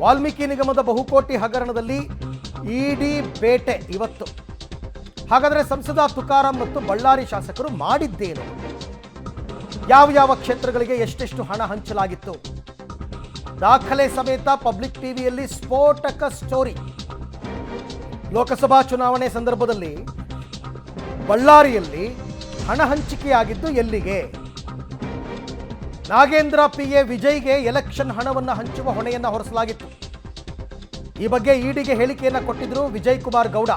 ವಾಲ್ಮೀಕಿ ನಿಗಮದ ಬಹುಕೋಟಿ ಹಗರಣದಲ್ಲಿ ಇಡಿ ಬೇಟೆ ಇವತ್ತು. ಹಾಗಾದರೆ ಸಂಸದ ತುಕಾರಾಂ ಮತ್ತು ಬಳ್ಳಾರಿ ಶಾಸಕರು ಮಾಡಿದ್ದೇನು? ಯಾವ ಯಾವ ಕ್ಷೇತ್ರಗಳಿಗೆ ಎಷ್ಟೆಷ್ಟು ಹಣ ಹಂಚಲಾಗಿತ್ತು? ದಾಖಲೆ ಸಮೇತ ಪಬ್ಲಿಕ್ ಟಿವಿಯಲ್ಲಿ ಸ್ಫೋಟಕ ಸ್ಟೋರಿ. ಲೋಕಸಭಾ ಚುನಾವಣೆ ಸಂದರ್ಭದಲ್ಲಿ ಬಳ್ಳಾರಿಯಲ್ಲಿ ಹಣ ಹಂಚಿಕೆಯಾಗಿದ್ದು ಎಲ್ಲಿಗೆ? ನಾಗೇಂದ್ರ ಪಿಎ ವಿಜಯ್ಗೆ ಎಲೆಕ್ಷನ್ ಹಣವನ್ನು ಹಂಚುವ ಹೊಣೆಯನ್ನು ಹೊರಿಸಲಾಗಿತ್ತು. ಈ ಬಗ್ಗೆ ಇಡಿಗೆ ಹೇಳಿಕೆಯನ್ನು ಕೊಟ್ಟಿದ್ರು ವಿಜಯ್ ಕುಮಾರ್ ಗೌಡ.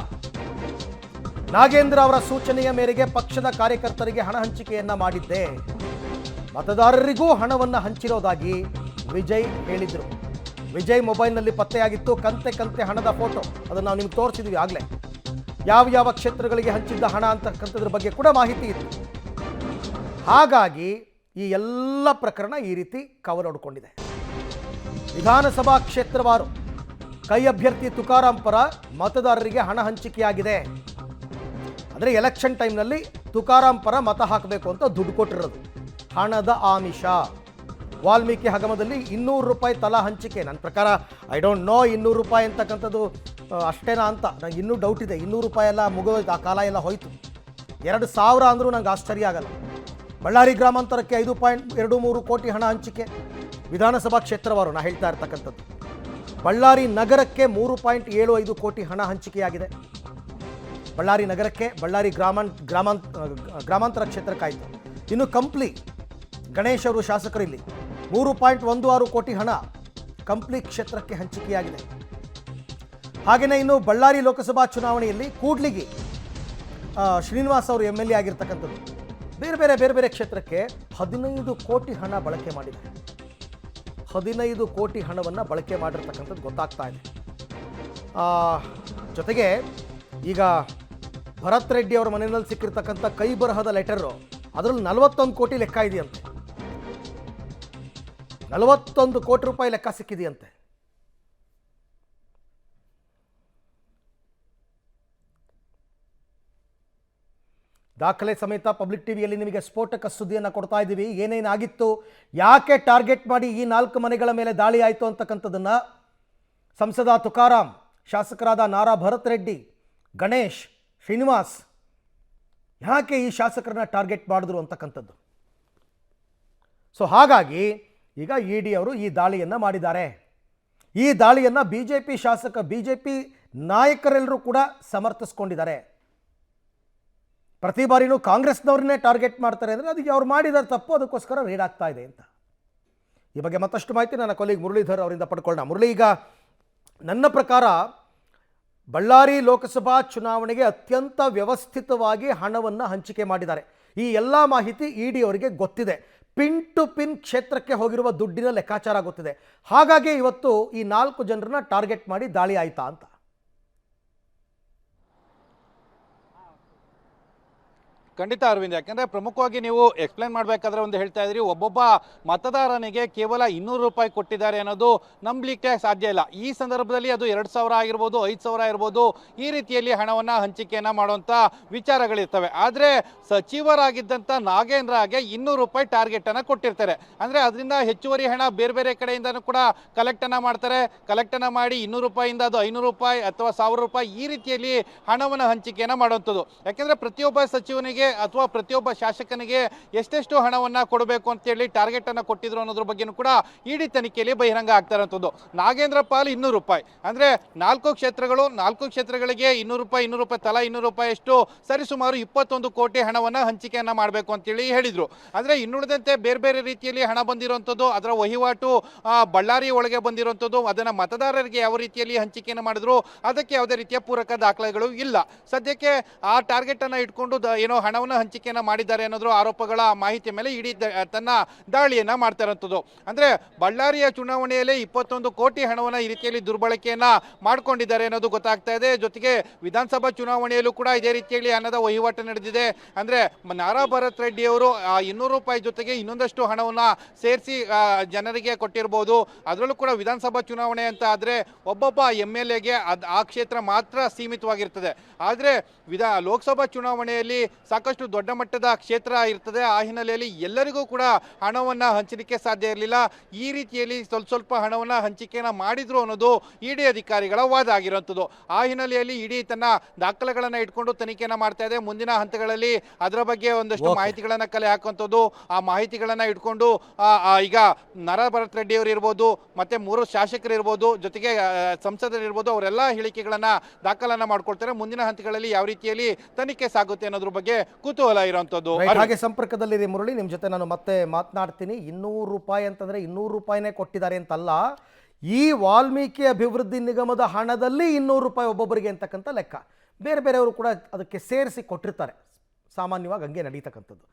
ನಾಗೇಂದ್ರ ಅವರ ಸೂಚನೆಯ ಮೇರೆಗೆ ಪಕ್ಷದ ಕಾರ್ಯಕರ್ತರಿಗೆ ಹಣ ಹಂಚಿಕೆಯನ್ನ ಮಾಡಿದ್ದೆ, ಮತದಾರರಿಗೂ ಹಣವನ್ನು ಹಂಚಿರೋದಾಗಿ ವಿಜಯ್ ಹೇಳಿದ್ರು. ವಿಜಯ್ ಮೊಬೈಲ್ನಲ್ಲಿ ಪತ್ತೆಯಾಗಿತ್ತು ಕಂತೆ ಕಂತೆ ಹಣದ ಫೋಟೋ. ಅದನ್ನು ನಾವು ನಿಮ್ಗೆ ತೋರಿಸಿದ್ವಿ ಆಗಲೇ. ಯಾವ ಯಾವ ಕ್ಷೇತ್ರಗಳಿಗೆ ಹಂಚಿದ್ದ ಹಣ ಅಂತಕ್ಕಂಥದ್ರ ಬಗ್ಗೆ ಕೂಡ ಮಾಹಿತಿ ಇತ್ತು. ಹಾಗಾಗಿ ಈ ಎಲ್ಲ ಪ್ರಕರಣ ಈ ರೀತಿ ಕವರ್ ಹೊಡ್ಕೊಂಡಿದೆ. ವಿಧಾನಸಭಾ ಕ್ಷೇತ್ರವಾರು ಕೈ ಅಭ್ಯರ್ಥಿ ತುಕಾರಾಂ ಪರ ಮತದಾರರಿಗೆ ಹಣ ಹಂಚಿಕೆಯಾಗಿದೆ. ಅಂದರೆ ಎಲೆಕ್ಷನ್ ಟೈಮ್ನಲ್ಲಿ ತುಕಾರಾಂ ಪರ ಮತ ಹಾಕಬೇಕು ಅಂತ ದುಡ್ಡು ಕೊಟ್ಟಿರೋದು. ಹಣದ ಆಮಿಷ. ವಾಲ್ಮೀಕಿ ಹಗಮದಲ್ಲಿ 200 ರೂಪಾಯಿ ತಲಾ ಹಂಚಿಕೆ. ನನ್ನ ಪ್ರಕಾರ ಐ ಡೋಂಟ್ ನೋ 200 ರೂಪಾಯಿ ಅಂತಕ್ಕಂಥದ್ದು ಅಷ್ಟೇನಾ ಅಂತ ನನಗೆ ಇನ್ನೂ ಡೌಟ್ ಇದೆ. 200 ರೂಪಾಯಿ ಎಲ್ಲ ಮುಗಿದೋಯ್ತು, ಆ ಕಾಲ ಎಲ್ಲ ಹೋಯಿತು. 2000 ಅಂದರೂ ನಂಗೆ ಆಶ್ಚರ್ಯ ಆಗಲ್ಲ. ಬಳ್ಳಾರಿ ಗ್ರಾಮಾಂತರಕ್ಕೆ 5.23 ಕೋಟಿ ಹಣ ಹಂಚಿಕೆ ವಿಧಾನಸಭಾ ಕ್ಷೇತ್ರವಾರು ನಾ ಹೇಳ್ತಾ ಇರ್ತಕ್ಕಂಥದ್ದು. ಬಳ್ಳಾರಿ ನಗರಕ್ಕೆ 3.75 ಕೋಟಿ ಹಣ ಹಂಚಿಕೆಯಾಗಿದೆ. ಬಳ್ಳಾರಿ ನಗರಕ್ಕೆ, ಬಳ್ಳಾರಿ ಗ್ರಾಮಾಂತರ ಕ್ಷೇತ್ರಕ್ಕಾಯಿತು. ಇನ್ನು ಕಂಪ್ಲಿ ಗಣೇಶ್ ಅವರು ಶಾಸಕರು ಇಲ್ಲಿ 3.16 ಕೋಟಿ ಹಣ ಕಂಪ್ಲಿ ಕ್ಷೇತ್ರಕ್ಕೆ ಹಂಚಿಕೆಯಾಗಿದೆ. ಹಾಗೆಯೇ ಇನ್ನು ಬಳ್ಳಾರಿ ಲೋಕಸಭಾ ಚುನಾವಣೆಯಲ್ಲಿ ಕೂಡ್ಲಿಗಿ ಶ್ರೀನಿವಾಸ್ ಅವರು MLA ಆಗಿರ್ತಕ್ಕಂಥದ್ದು. ಬೇರೆ ಬೇರೆ ಕ್ಷೇತ್ರಕ್ಕೆ 15 ಕೋಟಿ ಹಣ ಬಳಕೆ ಮಾಡಿದ್ದಾರೆ. 15 ಕೋಟಿ ಹಣವನ್ನು ಬಳಕೆ ಮಾಡಿರ್ತಕ್ಕಂಥದ್ದು ಗೊತ್ತಾಗ್ತಾ ಇದೆ. ಜೊತೆಗೆ ಈಗ ಭರತ್ ರೆಡ್ಡಿ ಅವರ ಮನೆಯಲ್ಲಿ ಸಿಕ್ಕಿರ್ತಕ್ಕಂಥ ಕೈ ಬರಹದ ಲೆಟರು, ಅದರಲ್ಲಿ 41 ಕೋಟಿ ಲೆಕ್ಕ ಇದೆಯಂತೆ. 41 ಕೋಟಿ ರೂಪಾಯಿ ಲೆಕ್ಕ ಸಿಕ್ಕಿದೆಯಂತೆ. ದಾಖಲೆ ಸಮೇತ ಪಬ್ಲಿಕ್ ಟಿವಿಯಲ್ಲಿ ನಿಮಗೆ ಸ್ಫೋಟಕ ಸುದ್ದಿಯನ್ನು ಕೊಡ್ತಾ ಇದ್ದೀವಿ. ಏನೇನಾಗಿತ್ತು, ಯಾಕೆ ಟಾರ್ಗೆಟ್ ಮಾಡಿ ಈ 4 ಮನೆಗಳ ಮೇಲೆ ದಾಳಿ ಆಯಿತು ಅಂತಕ್ಕಂಥದ್ದನ್ನು ಸಂಸದ ತುಕಾರಾಂ, ಶಾಸಕರಾದ ನಾರಾ ಭರತ್ ರೆಡ್ಡಿ, ಗಣೇಶ್, ಶ್ರೀನಿವಾಸ್ ಯಾಕೆ ಈ ಶಾಸಕರನ್ನ ಟಾರ್ಗೆಟ್ ಮಾಡಿದ್ರು ಅಂತಕ್ಕಂಥದ್ದು. ಸೊ ಹಾಗಾಗಿ ಈಗ ಇಡಿ ಅವರು ಈ ದಾಳಿಯನ್ನು ಮಾಡಿದ್ದಾರೆ. ಈ ದಾಳಿಯನ್ನು ಬಿಜೆಪಿ ನಾಯಕರೆಲ್ಲರೂ ಕೂಡ ಸಮರ್ಥಿಸ್ಕೊಂಡಿದ್ದಾರೆ. ಪ್ರತಿ ಬಾರಿನೂ ಕಾಂಗ್ರೆಸ್ನವ್ರನ್ನೇ ಟಾರ್ಗೆಟ್ ಮಾಡ್ತಾರೆ ಅಂದರೆ ಅದಕ್ಕೆ ಅವ್ರು ಮಾಡಿದ್ದಾರೆ ತಪ್ಪು, ಅದಕ್ಕೋಸ್ಕರ ರೇಡ್ ಆಗ್ತಾ ಇದೆ ಅಂತ. ಈ ಬಗ್ಗೆ ಮತ್ತಷ್ಟು ಮಾಹಿತಿ ನನ್ನ ಕೊಲೀಗ್ ಮುರಳೀಧರ್ ಅವರಿಂದ ಪಡ್ಕೊಳ್ಳೋಣ. ಮುರಳಿ, ಈಗ ನನ್ನ ಪ್ರಕಾರ ಬಳ್ಳಾರಿ ಲೋಕಸಭಾ ಚುನಾವಣೆಗೆ ಅತ್ಯಂತ ವ್ಯವಸ್ಥಿತವಾಗಿ ಹಣವನ್ನು ಹಂಚಿಕೆ ಮಾಡಿದ್ದಾರೆ. ಈ ಎಲ್ಲ ಮಾಹಿತಿ ಇಡಿ ಅವರಿಗೆ ಗೊತ್ತಿದೆ. ಪಿನ್ ಟು ಪಿನ್ ಕ್ಷೇತ್ರಕ್ಕೆ ಹೋಗಿರುವ ದುಡ್ಡಿನ ಲೆಕ್ಕಾಚಾರ ಗೊತ್ತಿದೆ. ಹಾಗಾಗಿ ಇವತ್ತು ಈ 4 ಜನರನ್ನ ಟಾರ್ಗೆಟ್ ಮಾಡಿ ದಾಳಿ ಆಯ್ತಾ ಅಂತ. ಖಂಡಿತ ಅರವಿಂದ್, ಯಾಕಂದರೆ ಪ್ರಮುಖವಾಗಿ ನೀವು ಎಕ್ಸ್ಪ್ಲೈನ್ ಮಾಡಬೇಕಾದ್ರೆ ಒಂದು ಹೇಳ್ತಾ ಇದ್ರಿ, ಒಬ್ಬೊಬ್ಬ ಮತದಾರನಿಗೆ ಕೇವಲ 200 ರೂಪಾಯಿ ಕೊಟ್ಟಿದ್ದಾರೆ ಅನ್ನೋದು ನಂಬಲಿಕ್ಕೆ ಸಾಧ್ಯ ಇಲ್ಲ. ಈ ಸಂದರ್ಭದಲ್ಲಿ ಅದು 2000 ಆಗಿರ್ಬೋದು, 5000 ಇರ್ಬೋದು, ಈ ರೀತಿಯಲ್ಲಿ ಹಣವನ್ನು ಹಂಚಿಕೆಯನ್ನು ಮಾಡುವಂಥ ವಿಚಾರಗಳಿರ್ತವೆ. ಆದರೆ ಸಚಿವರಾಗಿದ್ದಂಥ ನಾಗೇಂದ್ರಗೆ 200 ರೂಪಾಯಿ ಟಾರ್ಗೆಟನ್ನು ಕೊಟ್ಟಿರ್ತಾರೆ. ಅಂದರೆ ಅದರಿಂದ ಹೆಚ್ಚುವರಿ ಹಣ ಬೇರೆ ಬೇರೆ ಕಡೆಯಿಂದನೂ ಕೂಡ ಕಲೆಕ್ಟನ್ನು ಮಾಡ್ತಾರೆ. ಕಲೆಕ್ಟನ್ನು ಮಾಡಿ 200 ರೂಪಾಯಿಂದ ಅದು 500 ರೂಪಾಯಿ ಅಥವಾ 1000 ರೂಪಾಯಿ ಈ ರೀತಿಯಲ್ಲಿ ಹಣವನ್ನು ಹಂಚಿಕೆಯನ್ನು ಮಾಡುವಂಥದ್ದು. ಯಾಕೆಂದರೆ ಪ್ರತಿಯೊಬ್ಬ ಸಚಿವನಿಗೆ ಅಥವಾ ಪ್ರತಿಯೊಬ್ಬ ಶಾಸಕನಿಗೆ ಎಷ್ಟೆಷ್ಟು ಹಣವನ್ನು ಕೊಡಬೇಕು ಅಂತೇಳಿ ಟಾರ್ಗೆಟ್ ಅನ್ನು ಕೊಟ್ಟಿದ್ರು ಅನ್ನೋದ್ರ ಬಗ್ಗೆನೂ ಕೂಡ ಇಡಿ ತನಿಖೆಯಲ್ಲಿ ಬಹಿರಂಗ ಆಗ್ತಾ ಇರೋಂಥದ್ದು. ನಾಗೇಂದ್ರ ಪಾಲ್ 200 ರೂಪಾಯಿ ಅಂದರೆ 4 ಕ್ಷೇತ್ರಗಳಿಗೆ 200 ರೂಪಾಯಿ ತಲಾ 200 ರೂಪಾಯಿ ಅಷ್ಟು ಸರಿಸುಮಾರು 21 ಕೋಟಿ ಹಣವನ್ನು ಹಂಚಿಕೆಯನ್ನು ಮಾಡಬೇಕು ಅಂತೇಳಿ ಹೇಳಿದರು. ಅಂದರೆ ಇನ್ನುಳಿದಂತೆ ಬೇರೆ ಬೇರೆ ರೀತಿಯಲ್ಲಿ ಹಣ ಬಂದಿರುವಂಥದ್ದು, ಅದರ ವಹಿವಾಟು ಬಳ್ಳಾರಿ ಒಳಗೆ ಬಂದಿರುವಂಥದ್ದು, ಅದನ್ನು ಮತದಾರರಿಗೆ ಯಾವ ರೀತಿಯಲ್ಲಿ ಹಂಚಿಕೆಯನ್ನು ಮಾಡಿದ್ರು ಅದಕ್ಕೆ ಯಾವುದೇ ರೀತಿಯ ಪೂರಕ ದಾಖಲೆಗಳು ಇಲ್ಲ. ಸದ್ಯಕ್ಕೆ ಆ ಟಾರ್ಗೆಟ್ ಅನ್ನು ಇಟ್ಕೊಂಡು ಏನೋ ಹಣವನ್ನು ಹಂಚಿಕೆಯನ್ನು ಮಾಡಿದ್ದಾರೆ ಅನ್ನೋದ್ರ ಆರೋಪಗಳ ಮಾಹಿತಿ ಮೇಲೆ ಇಡೀ ತನ್ನ ದಾಳಿಯನ್ನು ಮಾಡ್ತಾ ಇರೋಂಥದ್ದು. ಅಂದರೆ ಬಳ್ಳಾರಿಯ ಚುನಾವಣೆಯಲ್ಲಿ 21 ಕೋಟಿ ಹಣವನ್ನು ಈ ರೀತಿಯಲ್ಲಿ ದುರ್ಬಳಕೆಯನ್ನು ಮಾಡ್ಕೊಂಡಿದ್ದಾರೆ ಅನ್ನೋದು ಗೊತ್ತಾಗ್ತಾ ಇದೆ. ಜೊತೆಗೆ ವಿಧಾನಸಭಾ ಚುನಾವಣೆಯಲ್ಲೂ ಕೂಡ ಇದೇ ರೀತಿಯಲ್ಲಿ ಹಣದ ವಹಿವಾಟು ನಡೆದಿದೆ. ಅಂದರೆ ನಾರಾ ಭರತ್ ರೆಡ್ಡಿ ಅವರು 200 ರೂಪಾಯಿ ಜೊತೆಗೆ ಇನ್ನೊಂದಷ್ಟು ಹಣವನ್ನು ಸೇರಿಸಿ ಜನರಿಗೆ ಕೊಟ್ಟಿರ್ಬೋದು. ಅದರಲ್ಲೂ ಕೂಡ ವಿಧಾನಸಭಾ ಚುನಾವಣೆ ಅಂತ ಆದರೆ ಒಬ್ಬೊಬ್ಬ MLAಗೆ ಆ ಕ್ಷೇತ್ರ ಮಾತ್ರ ಸೀಮಿತವಾಗಿರ್ತದೆ. ಆದರೆ ಲೋಕಸಭಾ ಚುನಾವಣೆಯಲ್ಲಿ ಸಾಕಷ್ಟು ದೊಡ್ಡ ಮಟ್ಟದ ಕ್ಷೇತ್ರ ಇರ್ತದೆ. ಆ ಹಿನ್ನೆಲೆಯಲ್ಲಿ ಎಲ್ಲರಿಗೂ ಕೂಡ ಹಣವನ್ನು ಹಂಚಲಿಕ್ಕೆ ಸಾಧ್ಯ ಇರಲಿಲ್ಲ. ಈ ರೀತಿಯಲ್ಲಿ ಸ್ವಲ್ಪ ಹಣವನ್ನು ಹಂಚಿಕೆಯನ್ನು ಮಾಡಿದ್ರು ಅನ್ನೋದು ಇಡಿ ಅಧಿಕಾರಿಗಳ ವಾದ ಆಗಿರುವಂಥದ್ದು. ಆ ಹಿನ್ನೆಲೆಯಲ್ಲಿ ಇಡಿ ತನ್ನ ದಾಖಲೆಗಳನ್ನು ಇಟ್ಕೊಂಡು ತನಿಖೆಯನ್ನು ಮಾಡ್ತಾ ಇದೆ. ಮುಂದಿನ ಹಂತಗಳಲ್ಲಿ ಅದರ ಬಗ್ಗೆ ಒಂದಷ್ಟು ಮಾಹಿತಿಗಳನ್ನು ಕಲೆ ಹಾಕುವಂಥದ್ದು, ಆ ಮಾಹಿತಿಗಳನ್ನು ಇಟ್ಕೊಂಡು ಈಗ ನರಭರತ್ ರೆಡ್ಡಿ ಅವರು ಇರ್ಬೋದು, ಮತ್ತೆ 3 ಶಾಸಕರು ಇರ್ಬೋದು, ಜೊತೆಗೆ ಸಂಸದರು ಇರ್ಬೋದು, ಅವರೆಲ್ಲ ಹೇಳಿಕೆಗಳನ್ನು ದಾಖಲನ್ನು ಮಾಡ್ಕೊಳ್ತಾರೆ. ಮುಂದಿನ ಹಂತಗಳಲ್ಲಿ ಯಾವ ರೀತಿಯಲ್ಲಿ ತನಿಖೆ ಸಾಗುತ್ತೆ ಅನ್ನೋದ್ರ ಬಗ್ಗೆ ಕುತೂಹಲ ಇರುವಂಥದ್ದು. ಹಾಗೆ ಸಂಪರ್ಕದಲ್ಲಿರಿ ಮುರಳಿ, ನಿಮ್ಮ ಜೊತೆ ನಾನು ಮತ್ತೆ ಮಾತನಾಡ್ತೀನಿ. 200 ರೂಪಾಯಿ ಅಂತಂದ್ರೆ 200 ರೂಪಾಯಿನೇ ಕೊಟ್ಟಿದ್ದಾರೆ ಅಂತಲ್ಲ, ಈ ವಾಲ್ಮೀಕಿ ಅಭಿವೃದ್ಧಿ ನಿಗಮದ ಹಣದಲ್ಲಿ 200 ರೂಪಾಯಿ ಒಬ್ಬೊಬ್ಬರಿಗೆ ಅಂತಕ್ಕಂಥ ಲೆಕ್ಕ. ಬೇರೆ ಬೇರೆಯವರು ಕೂಡ ಅದಕ್ಕೆ ಸೇರಿಸಿ ಕೊಟ್ಟಿರ್ತಾರೆ, ಸಾಮಾನ್ಯವಾಗಿ ಹಂಗೆ ನಡೀತಕ್ಕಂಥದ್ದು.